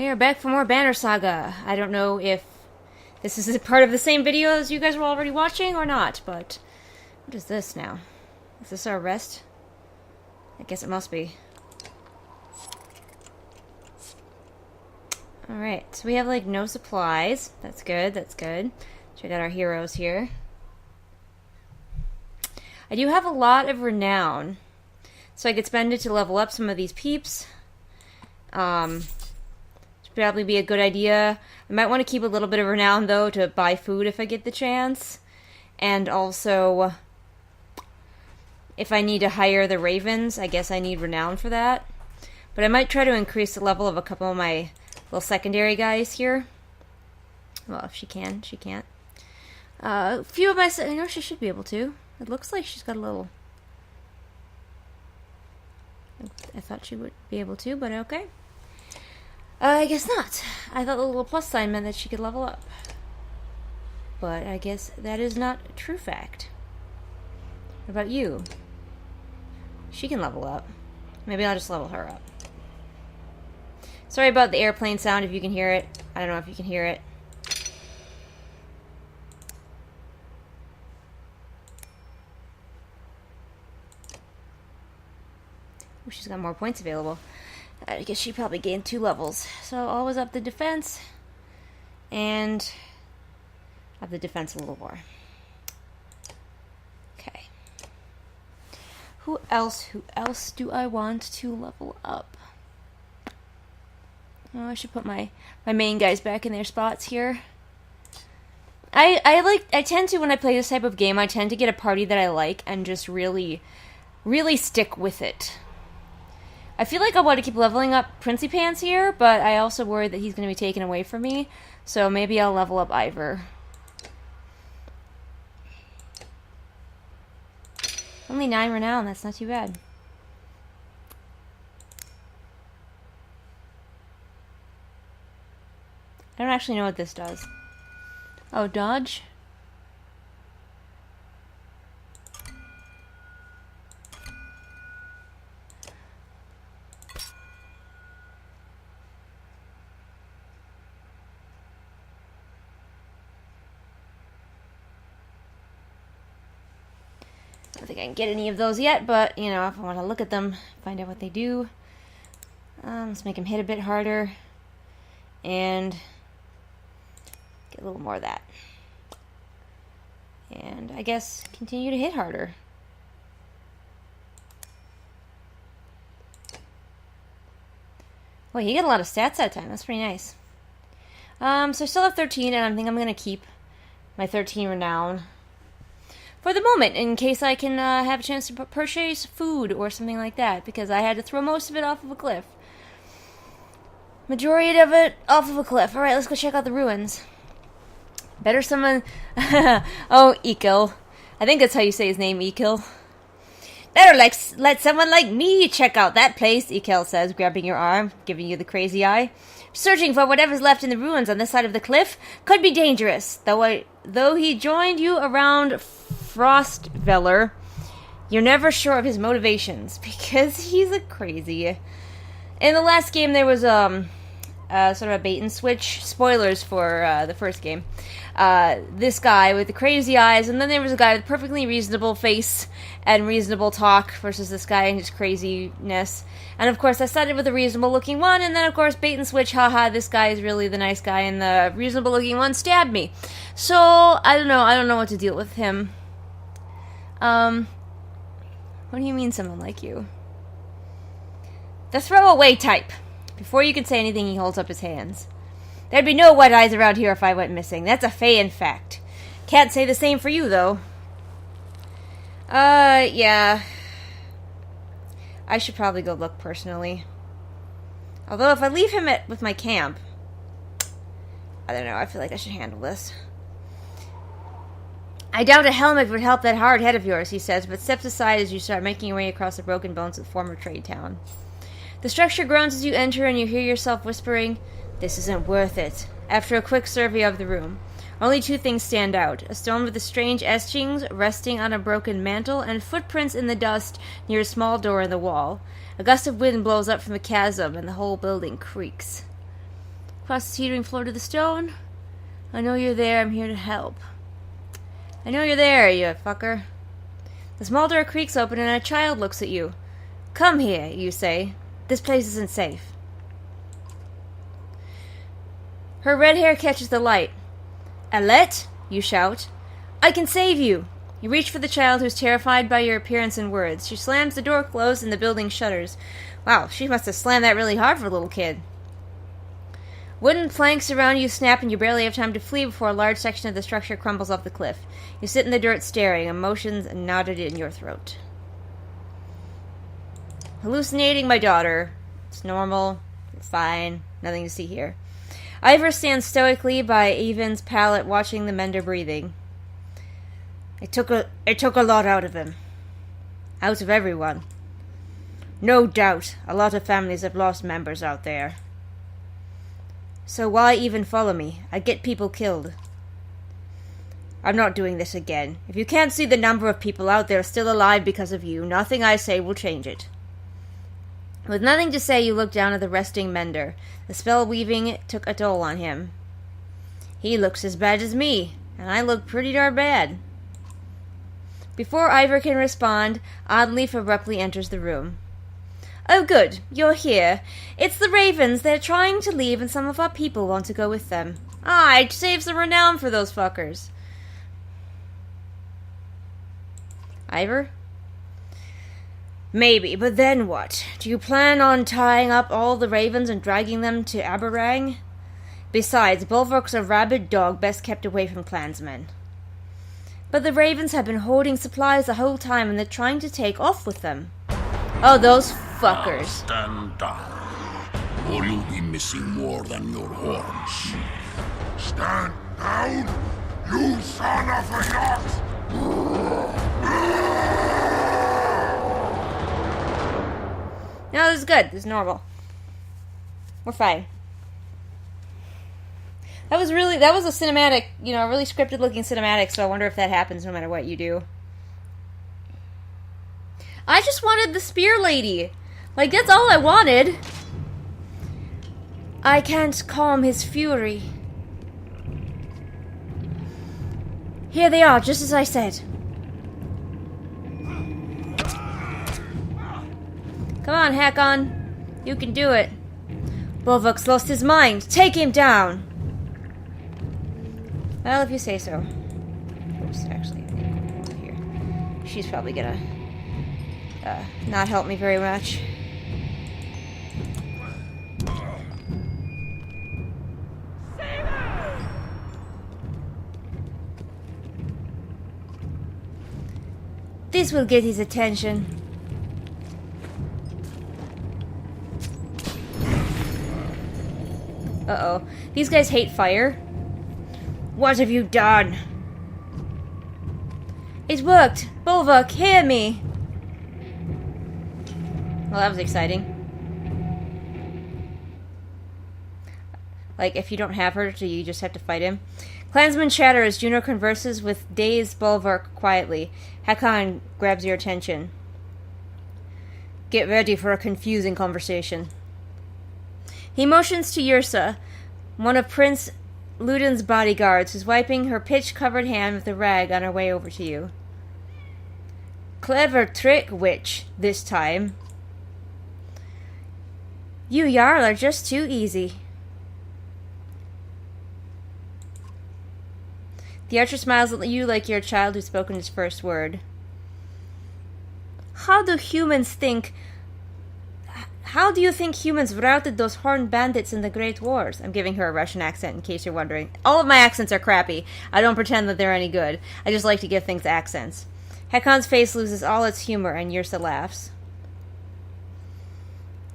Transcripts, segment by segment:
We are back for more Banner Saga. I don't know if this is a part of the same video as you guys were already watching or not, but what is this now? Is this our rest? I guess it must be. Alright, so we have like no supplies. That's good, that's good. Check out our heroes here. I do have a lot of renown, so I could spend it to level up some of these peeps. Probably be a good idea. I might want to keep a little bit of renown though to buy food if I get the chance, and also if I need to hire the ravens, I guess I need renown for that. But I might try to increase the level of a couple of my little secondary guys here. Well, if she can, she can't. A few of my, I know she should be able to. It looks like she's got a little. I thought she would be able to, but okay. I guess not. I thought the little plus sign meant that she could level up. But I guess that is not a true fact. What about you? She can level up. Maybe I'll just level her up. Sorry about the airplane sound if you can hear it. I don't know if you can hear it. Oh, she's got more points available. I guess she probably gained 2 levels. So always up the defense. And up the defense a little more. Okay. Who else do I want to level up? Oh, I should put my main guys back in their spots here. I tend to, when I play this type of game, I tend to get a party that I like and just really stick with it. I feel like I want to keep leveling up Princey Pants here, but I also worry that he's going to be taken away from me, so maybe I'll level up Ivor. Only 9 renown, that's not too bad. I don't actually know what this does. Oh, dodge? I don't think I can get any of those yet, but, you know, if I want to look at them, find out what they do. Let's make him hit a bit harder. And get a little more of that. And I guess continue to hit harder. Well, he got a lot of stats that time. That's pretty nice. So I still have 13, and I think I'm going to keep my 13 renown for the moment, in case I can have a chance to purchase food or something like that, because I had to throw most of it off of a cliff. Majority of it off of a cliff. Alright, let's go check out the ruins. Better someone... oh, Ekil. I think that's how you say his name, Ekil. Better let someone like me check out that place, Ekil says, grabbing your arm, giving you the crazy eye. Searching for whatever's left in the ruins on this side of the cliff could be dangerous. Though he joined you around Frostveller, you're never sure of his motivations, because he's a crazy. In the last game, there was sort of a bait and switch. Spoilers for the first game. This guy with the crazy eyes, and then there was a guy with perfectly reasonable face and reasonable talk versus this guy and his craziness. And of course, I started with a reasonable looking one, and then of course, bait and switch, haha, this guy is really the nice guy, and the reasonable looking one stabbed me. So, I don't know what to deal with him. What do you mean someone like you? The throwaway type. Before you can say anything, he holds up his hands. There'd be no white eyes around here if I went missing. That's a Feyan fact. Can't say the same for you, though. Yeah. I should probably go look personally. Although, if I leave him with my camp... I don't know, I feel like I should handle this. I doubt a helmet would help that hard head of yours, he says, but steps aside as you start making your way across the broken bones of the former trade town. The structure groans as you enter, and you hear yourself whispering, "This isn't worth it." After a quick survey of the room, only 2 things stand out: a stone with the strange etchings resting on a broken mantle, and footprints in the dust near a small door in the wall. A gust of wind blows up from the chasm, and the whole building creaks. across the teetering floor to the stone. I know you're there. I'm here to help. I know you're there, you fucker. The small door creaks open and a child looks at you. Come here, you say. This place isn't safe. Her red hair catches the light. Alette, you shout. I can save you. You reach for the child, who's terrified by your appearance and words. She slams the door closed and the building shudders. Wow, she must have slammed that really hard for a little kid. Wooden planks around you snap and you barely have time to flee before a large section of the structure crumbles off the cliff. You sit in the dirt staring, emotions knotted in your throat. Hallucinating, my daughter. It's normal. It's fine. Nothing to see here. Ivor stands stoically by Evan's pallet, watching the mender breathing. It took a lot out of him. Out of everyone. No doubt, a lot of families have lost members out there. So why even follow me? I get people killed. I'm not doing this again. If you can't see the number of people out there still alive because of you, nothing I say will change it. With nothing to say, you look down at the resting mender. The spell weaving took a toll on him. He looks as bad as me, and I look pretty darn bad. Before Ivor can respond, Oddleaf abruptly enters the room. Oh good, you're here. It's the ravens. They're trying to leave and some of our people want to go with them. It saves the renown for those fuckers. Ivor? Maybe, but then what? Do you plan on tying up all the ravens and dragging them to Aberrang? Besides, Bulwark's a rabid dog best kept away from clansmen. But the ravens have been hoarding supplies the whole time and they're trying to take off with them. Oh, those fuckers. Stand down, or you'll be missing more than your horns. Stand down, you son of a yacht! No, this is good. This is normal. We're fine. That was a cinematic, a really scripted looking cinematic, so I wonder if that happens no matter what you do. I just wanted the spear lady. Like, that's all I wanted. I can't calm his fury. Here they are, just as I said. Come on, Hakon. You can do it. Bulwark's lost his mind. Take him down. Well, if you say so. Oops, actually, here. She's probably gonna not help me very much. This will get his attention. Uh-oh. These guys hate fire. What have you done? It worked! Bulwark, hear me! Well, that was exciting. Like, if you don't have her, do you just have to fight him? Clansmen chatter as Juno converses with dazed Bulwark quietly. Hakon grabs your attention. Get ready for a confusing conversation. He motions to Yrsa, one of Prince Ludin's bodyguards, who's wiping her pitch-covered hand with a rag on her way over to you. Clever trick, witch, this time. You Jarl are just too easy. The archer smiles at you like you're a child who's spoken his first word. How do you think humans routed those horned bandits in the Great Wars? I'm giving her a Russian accent in case you're wondering. All of my accents are crappy. I don't pretend that they're any good. I just like to give things accents. Hakon's face loses all its humor and Yrsa laughs.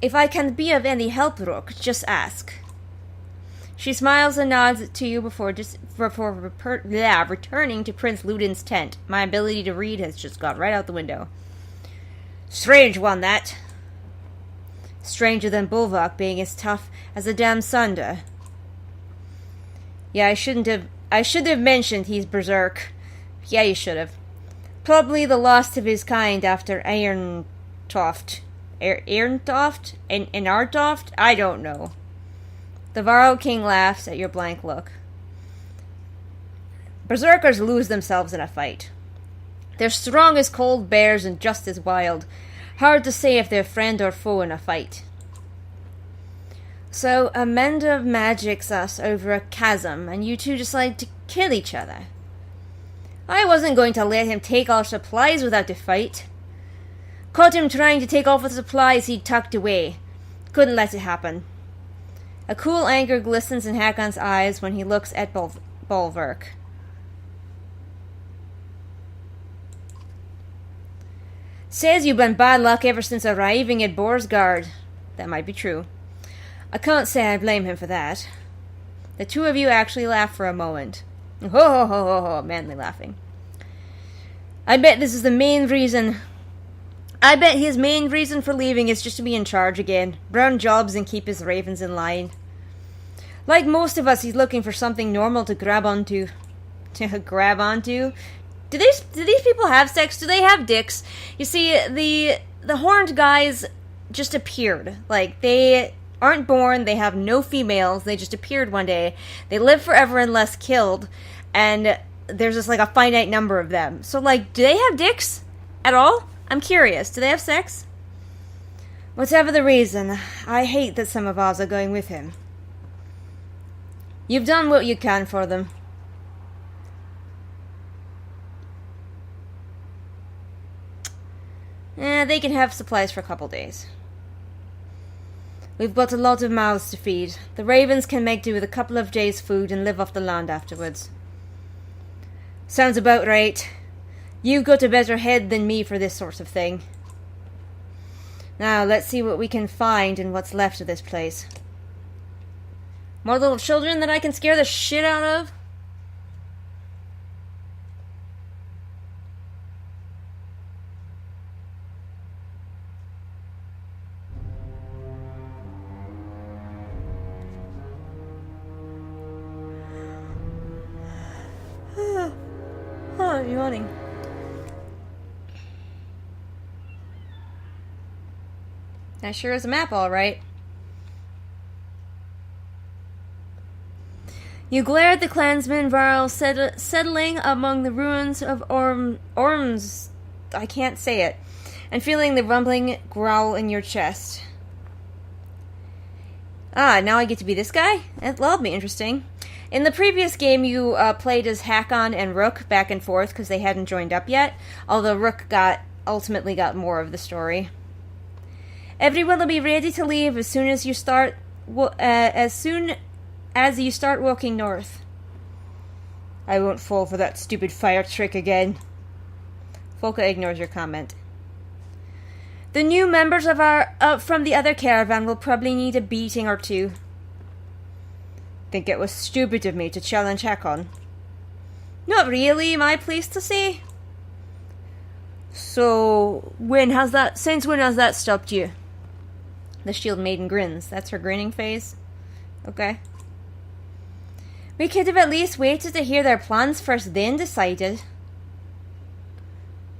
If I can be of any help, Rook, just ask. She smiles and nods to you before returning to Prince Ludin's tent. My ability to read has just gone right out the window. Strange one, that. Stranger than Bulwark being as tough as a damn Sunder. Yeah, I should have mentioned he's berserk. Yeah, you should have. Probably the last of his kind after Irontoft. Irontoft? And Artoft? I don't know. The Varro King laughs at your blank look. Berserkers lose themselves in a fight. They're strong as cold bears and just as wild. Hard to say if they're friend or foe in a fight. So Amanda magics us over a chasm, and you two decide to kill each other. I wasn't going to let him take our supplies without a fight. Caught him trying to take off the supplies he'd tucked away. Couldn't let it happen. A cool anger glistens in Hakon's eyes when he looks at Bulwark. Says you've been bad luck ever since arriving at Borsgard. That might be true. I can't say I blame him for that. The two of you actually laugh for a moment. Ho ho ho ho ho, manly laughing. I bet his main reason for leaving is just to be in charge again, run jobs and keep his ravens in line. Like most of us, he's looking for something normal to grab onto. To grab onto? Do these people have sex? Do they have dicks? You see, the horned guys just appeared. Like, they aren't born, they have no females, they just appeared one day. They live forever unless killed, and there's just like a finite number of them. So, like, do they have dicks at all? I'm curious. Do they have sex? Whatever the reason, I hate that some of ours are going with him. You've done what you can for them. They can have supplies for a couple days. We've got a lot of mouths to feed. The ravens can make do with a couple of days' food and live off the land afterwards. Sounds about right. You've got a better head than me for this sort of thing. Now, let's see what we can find in what's left of this place. More little children that I can scare the shit out of? Oh, yawning. That sure is a map, all right. You glare at the clansman Varl settling among the ruins of Orms. I can't say it. And feeling the rumbling growl in your chest. Ah, now I get to be this guy? That'll be interesting. In the previous game, you played as Hakon and Rook back and forth because they hadn't joined up yet, although Rook ultimately got more of the story. Everyone will be ready to leave as soon as you start walking north. I won't fall for that stupid fire trick again. Folka ignores your comment. The new members of from the other caravan will probably need a beating or two. Think it was stupid of me to challenge Hakon? Not really, my place to say. So, since when has that stopped you? The shield maiden grins. That's her grinning face? Okay. We could have at least waited to hear their plans first, then decided.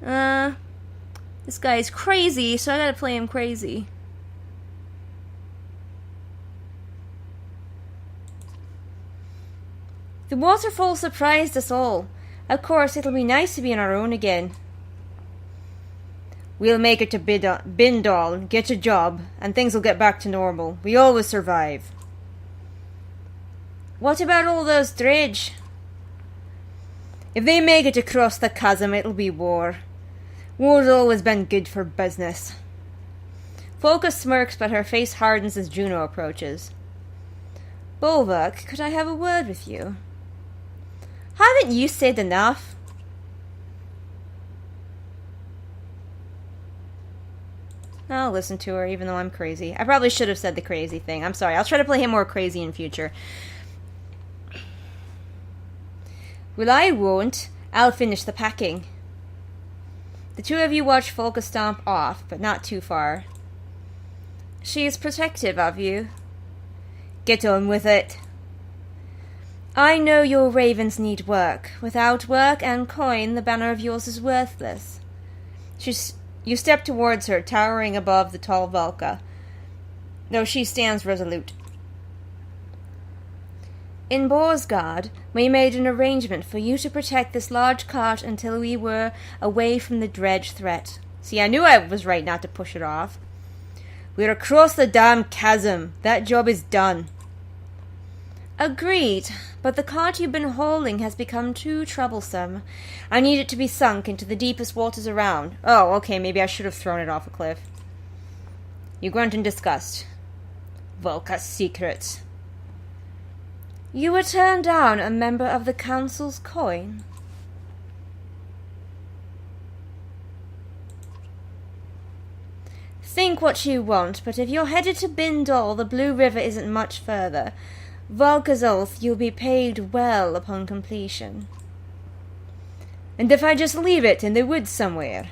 This guy is crazy, so I gotta play him crazy. The waterfall surprised us all. Of course, it'll be nice to be on our own again. We'll make it to Bindal, get a job, and things will get back to normal. We always survive. What about all those dredge? If they make it across the chasm, it'll be war. War's always been good for business. Folka smirks, but her face hardens as Juno approaches. Bulwark, could I have a word with you? Haven't you said enough? I'll listen to her, even though I'm crazy. I probably should have said the crazy thing. I'm sorry. I'll try to play him more crazy in future. Well, I won't. I'll finish the packing. The two of you watch Folka stomp off, but not too far. She is protective of you. Get on with it. I know your ravens need work. Without work and coin, the banner of yours is worthless. You step towards her, towering above the tall Valka, though she stands resolute. In Borsgard, we made an arrangement for you to protect this large cart until we were away from the dredge threat. See, I knew I was right not to push it off. We're across the damn chasm. That job is done. Agreed, but the cart you've been holding has become too troublesome. I need it to be sunk into the deepest waters around. Oh, okay, maybe I should have thrown it off a cliff. You grunt in disgust. Volka's secret. You would turn down a member of the council's coin? Think what you want, but if you're headed to Bindal, the Blue River isn't much further. Volka's oath, you'll be paid well upon completion. And if I just leave it in the woods somewhere?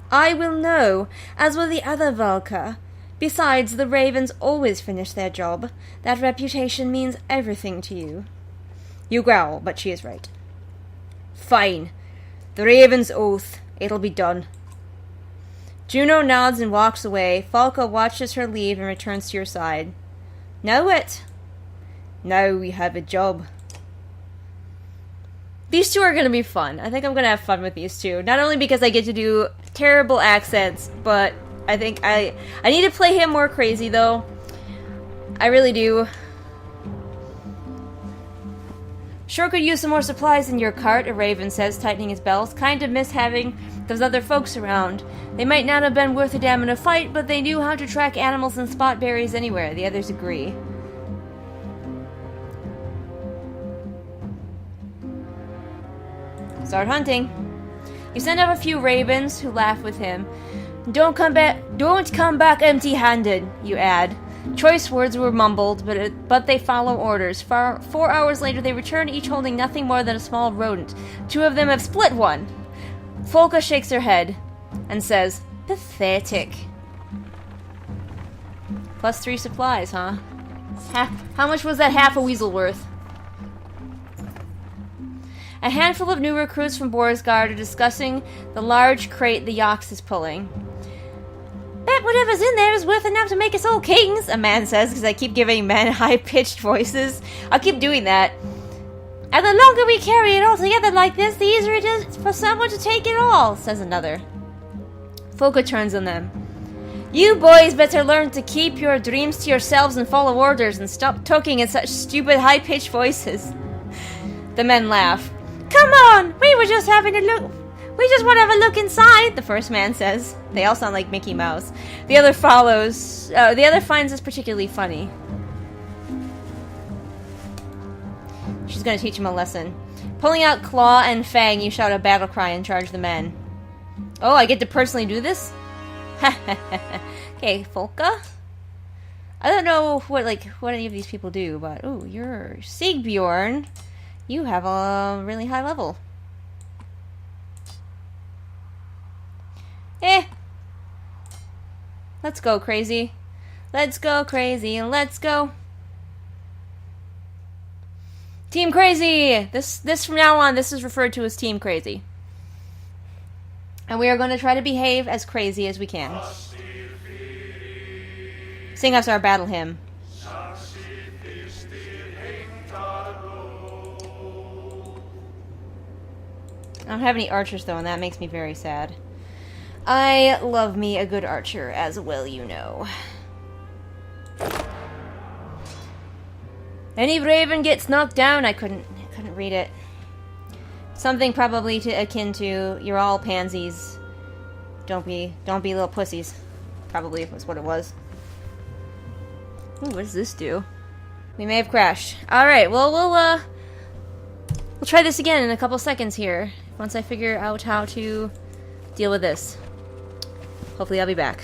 I will know, as will the other Volka. Besides, the Ravens always finish their job. That reputation means everything to you. You growl, but she is right. Fine. The Raven's oath. It'll be done. Juno nods and walks away. Falca watches her leave and returns to your side. Know it? Now we have a job. These two are going to be fun. I think I'm going to have fun with these two. Not only because I get to do terrible accents, but I think I need to play him more crazy, though. I really do. Sure could use some more supplies in your cart, a Raven says, tightening his belts. Kind of miss having those other folks around. They might not have been worth a damn in a fight, but they knew how to track animals and spot berries anywhere. The others agree. Start hunting. You send up a few ravens who laugh with him. Don't come back empty-handed, you add. Choice words were mumbled, but they follow orders. 4 hours later, they return, each holding nothing more than a small rodent. 2 of them have split one. Folka shakes her head and says, pathetic. +3 supplies, huh? How much was that half a weasel worth? A handful of new recruits from Borsgard are discussing the large crate the Yox is pulling. Bet whatever's in there is worth enough to make us all kings, a man says, because I keep giving men high-pitched voices. I'll keep doing that. And the longer we carry it all together like this, the easier it is for someone to take it all, says another. Folka turns on them. You boys better learn to keep your dreams to yourselves and follow orders and stop talking in such stupid high-pitched voices. The men laugh. Come on! We were just having a look. We just want to have a look inside, the first man says. They all sound like Mickey Mouse. The other follows. The other finds this particularly funny. She's going to teach him a lesson. Pulling out Claw and Fang, you shout a battle cry and charge the men. Oh, I get to personally do this? Okay, Folka. I don't know what any of these people do, but ooh, you're Sigbjorn. You have a really high level. Let's go, crazy. Let's go, crazy. Let's go. Team Crazy! This from now on, this is referred to as Team Crazy. And we are going to try to behave as crazy as we can. Sing us our battle hymn. I don't have any archers, though, and that makes me very sad. I love me a good archer, as well you know. Any raven gets knocked down, I couldn't read it. Something probably akin to, you're all pansies. Don't be little pussies. Probably was what it was. Ooh, what does this do? We may have crashed. Alright, well, we'll try this again in a couple seconds here. Once I figure out how to deal with this. Hopefully I'll be back.